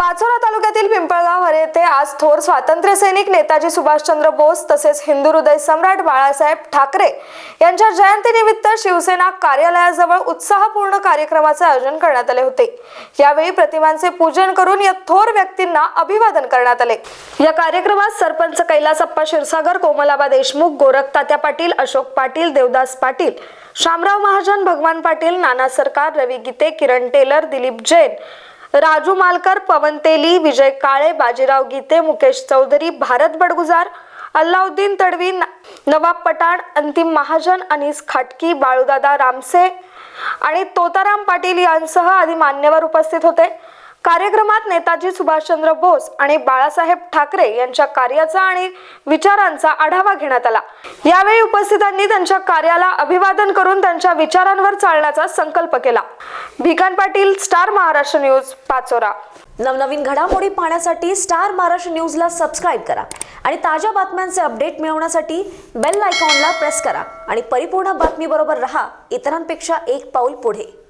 पाचोरा तालुक्यातील पिंपळगाव हरे येथे आज थोर स्वातंत्र्य सैनिक नेताजी सुभाषचंद्र बोस तसेच हिंदू हृदय सम्राट बाळासाहेब ठाकरे यांच्या जयंतीनिमित्त शिवसेना कार्यालयाजवळ उत्साहपूर्ण कार्यक्रमाचे आयोजन करण्यात आले होते। यावेळी प्रतिमांचे पूजन करून या थोर व्यक्तींना अभिवादन करण्यात आले। या कार्यक्रमात सरपंच कैलासप्पा क्षीरसागर, कोमलाबा देशमुख, गोरख तात्या पाटील, अशोक पाटील, देवदास पाटील, शामराव महाजन, भगवान पाटील, नाना सरकार, रवी गीते, किरण टेलर, दिलीप जैन, राजू मालकर, पवन तेली, विजय काळे, बाजीराव गीते, मुकेश चौधरी, भारत बडगुजार, अल्लाउद्दीन तडवी, नवाब पठाण, अंतिम महाजन, अनीस खाटकी, बाळूदादा रामसे आणि तोताराम पाटील यांसह आदी मान्यवर उपस्थित होते। कार्यक्रमात नेताजी सुभाषचंद्र बोस आणि बाळासाहेब ठाकरे यांच्या कार्याचा आणि विचारांचा आढावा घेण्यात आला। यावेळी उपस्थितांनी त्यांच्या कार्याला अभिवादन करून त्यांच्या विचारांवर चालण्याचा संकल्प केला। भिकान पाटील, स्टार महाराष्ट्र न्यूज, पाचोरा। नवनवीन घडामोडी पाहण्यासाठी स्टार महाराष्ट्र न्यूजला सबस्क्राइब करा आणि ताज्या बातम्यांचे अपडेट मिळवण्यासाठी बेल आयकॉनला प्रेस करा आणि परिपूर्ण बातमी बरोबर रहा, इतरांपेक्षा एक पाऊल पुढे।